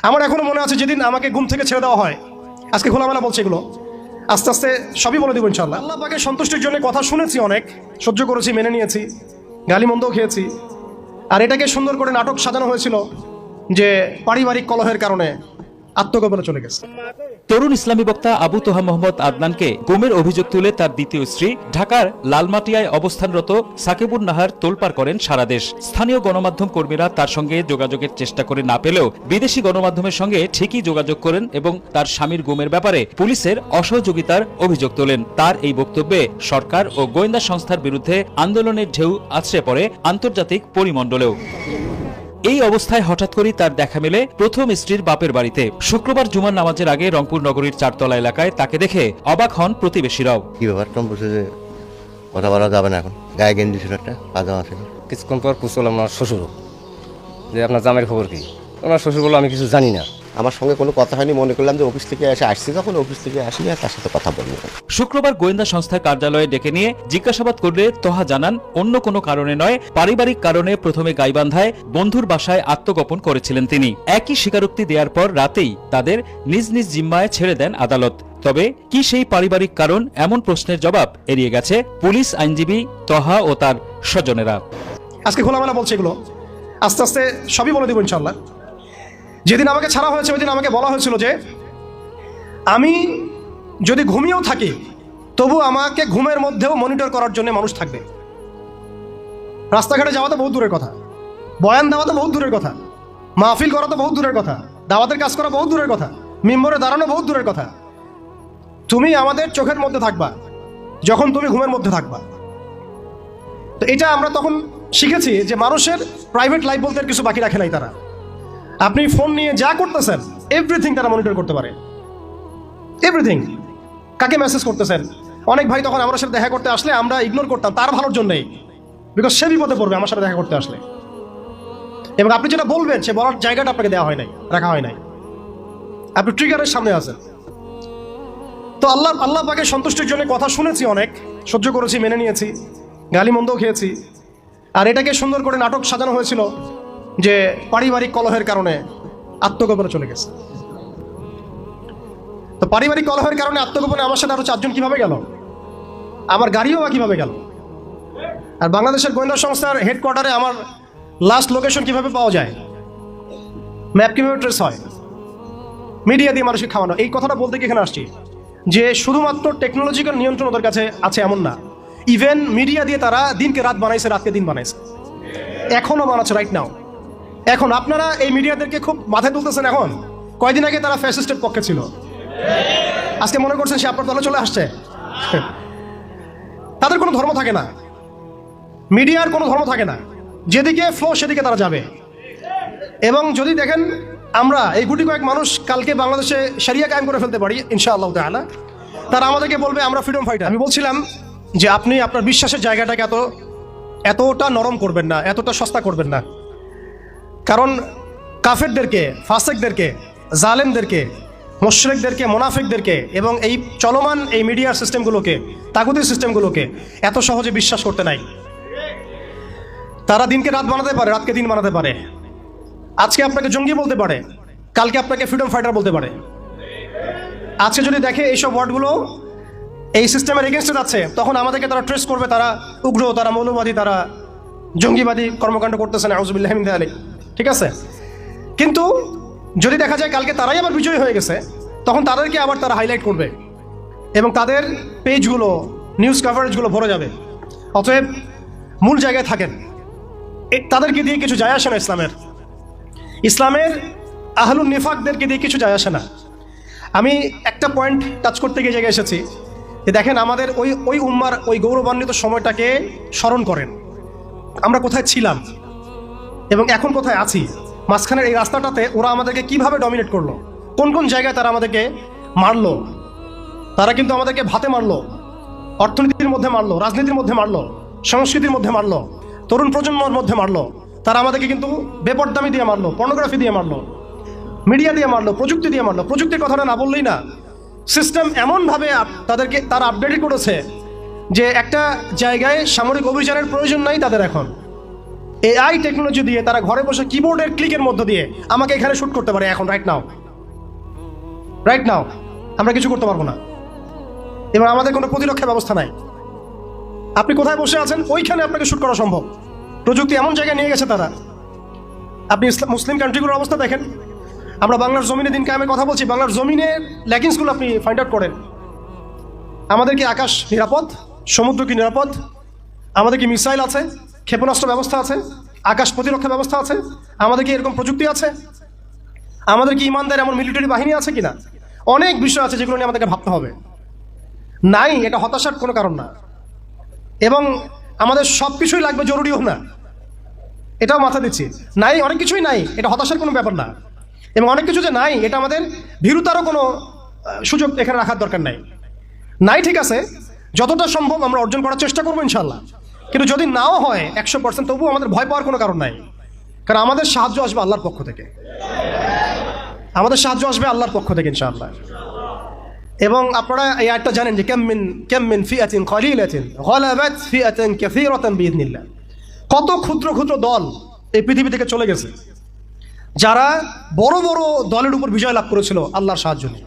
আমার এখনো মনে আছে যেদিন আমাকে ঘুম থেকে ছেড়ে দেওয়া হয়, আজকে খোলামেলা বলছে এগুলো, আস্তে আস্তে সবই বলে দেবো ইনশাল্লাহ। আল্লাহ পাকের সন্তুষ্টির জন্য কথা শুনেছি, অনেক সহ্য করেছি, মেনে নিয়েছি, গালি মন্দও খেয়েছি। আর এটাকে সুন্দর করে নাটক সাজানো হয়েছিল যে পারিবারিক কলহের কারণে আত্মগোপনে চলে গেছে। তরুণ ইসলামী বক্তা আবু তোহা মোহাম্মদ আদনানকে গুমের অভিযোগ তুলে তার দ্বিতীয় স্ত্রী ঢাকার লালমাটিয়ায় অবস্থানরত সাকিবুন নাহার তোলপাড় করেন সারা দেশ। স্থানীয় গণমাধ্যম কর্মীরা তার সঙ্গে যোগাযোগের চেষ্টা করে না পেলেও বিদেশি গণমাধ্যমের সঙ্গে ঠিকই যোগাযোগ করেন এবং তার স্বামীর গুমের ব্যাপারে পুলিশের অসহযোগিতার অভিযোগ তোলেন। তার এই বক্তব্যে সরকার ও গোয়েন্দা সংস্থার বিরুদ্ধে আন্দোলনের ঢেউ আছড়ে পড়ে আন্তর্জাতিক পরিমণ্ডলেও। এই অবস্থায় হঠাৎ করেই তার দেখা মেলে প্রথম স্ত্রীর বাপের বাড়িতে। শুক্রবার জুমার নামাজের আগে রংপুর নগরীর চারতলা এলাকায় তাকে দেখে অবাক হন প্রতিবেশীরাও। কি ব্যাপার? বলছে যে কথা বলা যাবে না, এখন গায়ে গেঞ্জি ছিল, একটা পাজামা ছিল। কিছুক্ষণ পর পুষল আমার শ্বশুর যে আপনার জামের খবর কি। আমার শ্বশুর বললো আমি কিছু জানি না। আমার সঙ্গে কোনো কথা হয়নি, মনে করলাম যে অফিস থেকে আসছি, তখন অফিস থেকে আসি আর তার সাথে কথা বলবো। শুক্রবার গোয়েন্দা সংস্থার কার্যালয়ে ডেকে নিয়ে জিজ্ঞাসাবাদ করলে তোহা জানান অন্য কোনো কারণে নয়, পারিবারিক কারণে প্রথমে গাইবান্ধায় বন্ধুর বাসায় আত্মগোপন করেছিলেন তিনি। একই স্বীকারোক্তি দেওয়ার পর রাতেই তাদের নিজ নিজ জিম্মায় ছেড়ে দেন আদালত। তবে কি সেই পারিবারিক কারণ, এমন প্রশ্নের জবাব এড়িয়ে গেছে পুলিশ আইনজীবী তোহা ও তার স্বজনেরা। আজকে খোলামেলা বলছে এগুলো, আস্তে আস্তে সবই বলে দেবো ইনশাল্লাহ। যেদিন আমাকে ছাড়া হয়েছে ওই দিন আমাকে বলা হয়েছিল যে আমি যদি ঘুমিয়েও থাকি তবু আমাকে ঘুমের মধ্যেও মনিটর করার জন্য মানুষ থাকবে। রাস্তাঘাটে যাওয়া তো বহুত দূরের কথা, বয়ান দেওয়া তো বহুত দূরের কথা, মাহফিল করা তো বহুত দূরের কথা, দাওয়াতের কাজ করা বহুত দূরের কথা, মিম্বরে দাঁড়ানো বহুত দূরের কথা। তুমি আমাদের চোখের মধ্যে থাকবা যখন তুমি ঘুমের মধ্যে থাকবা। তো এটা আমরা তখন শিখেছি যে মানুষের প্রাইভেট লাইফ বলতে কিছু বাকি রাখে নাই তারা। আপনি ফোন নিয়ে যা করতেছেন এভরিথিং তারা মনিটর করতে পারে, এভরিথিং। কাকে মেসেজ করতেছেন, অনেক ভাই তখন আমার সাথে দেখা করতে আসলে আমরা ইগনোর করতাম তার ভালোর জন্যই, বিকজ সে বিপদে পড়বে আমার সাথে দেখা করতে আসলে। এবং আপনি যেটা বলবেন সে বলার জায়গাটা আপনাকে দেওয়া হয় নাই, রাখা হয় নাই, আপনি ট্রিগারের সামনে আছেন। তো আল্লাহ পাকের সন্তুষ্টির জন্য কথা শুনেছি, অনেক সহ্য করেছি, মেনে নিয়েছি, গালি মন্দও খেয়েছি। আর এটাকে সুন্দর করে নাটক সাজানো হয়েছিল যে পারিবারিক কলহের কারণে আত্মগোপনে চলে গেছে। তো পারিবারিক কলহের কারণে আত্মগোপনে আমার সাথে আরো 4 জন কিভাবে গেল, আমার গাড়িও বা কিভাবে গেল, আর বাংলাদেশের গোয়েন্দা সংস্থার হেডকোয়ার্টারে আমার লাস্ট লোকেশন কিভাবে পাওয়া যায়, ম্যাপ কিভাবে ট্রেস হয়, মিডিয়া দিয়ে মানুষকে খাওয়ানো। এই কথাটা বলতে কি এখানে আসছি যে শুধুমাত্র টেকনোলজিক্যাল নিয়ন্ত্রণ ওদের কাছে আছে এমন না, ইভেন মিডিয়া দিয়ে তারা দিনকে রাত বানাইছে, রাতকে দিন বানাইছে, এখনো বানাচ্ছে রাইট নাও। এখন আপনারা এই মিডিয়াদেরকে খুব মাথায় তুলতেছেন। এখন কয়দিন আগে তারা ফ্যাসিস্টের পক্ষে ছিল, আজকে মনে করছেন সে আপনার দলে চলে আসছে। তাদের কোনো ধর্ম থাকে না, মিডিয়ার কোনো ধর্ম থাকে না, যেদিকে ফ্লো সেদিকে তারা যাবে। এবং যদি দেখেন আমরা এই গুটি কয়েক মানুষ কালকে বাংলাদেশে শরিয়া কায়েম করে ফেলতে পারি ইনশাআল্লাহ তাআলা, তারা আমাদেরকে বলবে আমরা ফ্রিডম ফাইটার। আমি বলছিলাম যে আপনি আপনার বিশ্বাসের জায়গাটাকে এতটা নরম করবেন না, এতটা সস্তা করবেন না। কারণ কাফেরদেরকে, ফাসেকদেরকে, জালেমদেরকে, মুশরিকদেরকে, মুনাফিকদেরকে এবং এই চলমান এই মিডিয়ার সিস্টেমগুলোকে, তাগুতি সিস্টেমগুলোকে এত সহজে বিশ্বাস করতে নাই। তারা দিনকে রাত বানাতে পারে, রাতকে দিন বানাতে পারে। আজকে আপনাকে জঙ্গি বলতে পারে, কালকে আপনাকে ফ্রিডম ফাইটার বলতে পারে। আজকে যদি দেখে এইসব ওয়ার্ডগুলো এই সিস্টেমের এগেনস্টে যাচ্ছে, তখন আমাদেরকে তারা ট্রেস করবে, তারা উগ্র, তারা মৌলবাদী, তারা জঙ্গিবাদী কর্মকাণ্ড করতেছে না, আউযুবিল্লাহি মিন যালিক। ঠিক আছে, কিন্তু যদি দেখা যায় কালকে তারাই আবার বিজয়ী হয়ে গেছে, তখন তাদেরকে আবার তারা হাইলাইট করবে এবং তাদের পেজগুলো, নিউজ কাভারেজগুলো ভরে যাবে। অতএব মূল জায়গায় থাকেন, তাদেরকে দিয়ে কিছু যায় আসে না। ইসলামের আহলুন নিফাকদেরকে দিয়ে কিছু যায় আসে না। আমি একটা পয়েন্ট টাচ করতে গিয়ে জায়গায় এসেছি যে দেখেন আমাদের ওই উম্মার ওই গৌরবান্বিত সময়টাকে স্মরণ করেন, আমরা কোথায় ছিলাম এবং এখন কোথায় আছি। মাঝখানের এই রাস্তাটাতে ওরা আমাদেরকে কিভাবে ডমিনেট করলো, কোন কোন জায়গায় তারা আমাদেরকে মারলো। তারা কিন্তু আমাদেরকে ভাতে মারলো, অর্থনীতির মধ্যে মারলো, রাজনীতির মধ্যে মারলো, সংস্কৃতির মধ্যে মারলো, তরুণ প্রজন্মের মধ্যে মারলো। তারা আমাদেরকে কিন্তু বেপরদামি দিয়ে মারলো, পর্নোগ্রাফি দিয়ে মারলো, মিডিয়া দিয়ে মারলো, প্রযুক্তি দিয়ে মারলো। প্রযুক্তির কথাটা না বললেই না, সিস্টেম এমনভাবে তারা আপডেট করেছে যে একটা জায়গায় সামরিক অভিযানের প্রয়োজন নাই তাদের এখন। এআই টেকনোলজি দিয়ে তারা ঘরে বসে কিবোর্ডের ক্লিকের মধ্য দিয়ে আমাকে এখানে শুট করতে পারে এখন রাইট নাও আমরা কিছু করতে পারবো না, এবং আমাদের কোনো প্রতিরক্ষা ব্যবস্থা নাই। আপনি কোথায় বসে আছেন ওইখানে আপনাকে শুট করা সম্ভব। প্রযুক্তি এমন জায়গায় নিয়ে গেছে তারা। আপনি মুসলিম কান্ট্রিগুলোর অবস্থা দেখেন। আমরা বাংলার জমিনে দিন কায়েমের কথা বলছি, বাংলার জমিনের ল্যাকিংসগুলো আপনি ফাইন্ড আউট করেন। আমাদের কি আকাশ নিরাপদ? সমুদ্র কি নিরাপদ? আমাদের কি মিসাইল আছে, ক্ষেপণাস্ত্র ব্যবস্থা আছে, আকাশ প্রতিরক্ষা ব্যবস্থা আছে? আমাদের কি এরকম প্রযুক্তি আছে? আমাদের কি ইমানদার এমন মিলিটারি বাহিনী আছে কিনা? অনেক বিষয় আছে যেগুলো নিয়ে আমাদেরকে ভাবতে হবে। নাই, এটা হতাশার কোনো কারণ না। এবং আমাদের সব কিছুই লাগবে জরুরিও না, এটাও মাথা দিচ্ছি। নাই, অনেক কিছুই নাই, এটা হতাশার কোনো ব্যাপার না। এবং অনেক কিছু যে নাই, এটা আমাদের ভীরুতারও কোনো সুযোগ এখানে রাখার দরকার নাই, ঠিক আছে, যতটা সম্ভব আমরা অর্জন করার চেষ্টা করবো ইনশাল্লাহ। কিন্তু যদি নাও হয় 100%, তবুও আমাদের ভয় পাওয়ার কোনো কারণ নাই, কারণ আমাদের সাহায্য আসবে আল্লাহর পক্ষ থেকে। আমাদের সাহায্য আসবে আল্লাহর পক্ষ থেকে ইনশাআল্লাহ। এবং আপনারা এই আয়াতটা জানেন যে কাম মিন ফিআতিন কালিলাতিন গালাবাত ফিআতান কাসীরাতান বিইذنিল্লাহ। কত ক্ষুদ্র ক্ষুদ্র দল এই পৃথিবী থেকে চলে গেছে যারা বড় বড় দলের উপর বিজয় লাভ করেছিল আল্লাহর সাহায্য নিয়ে।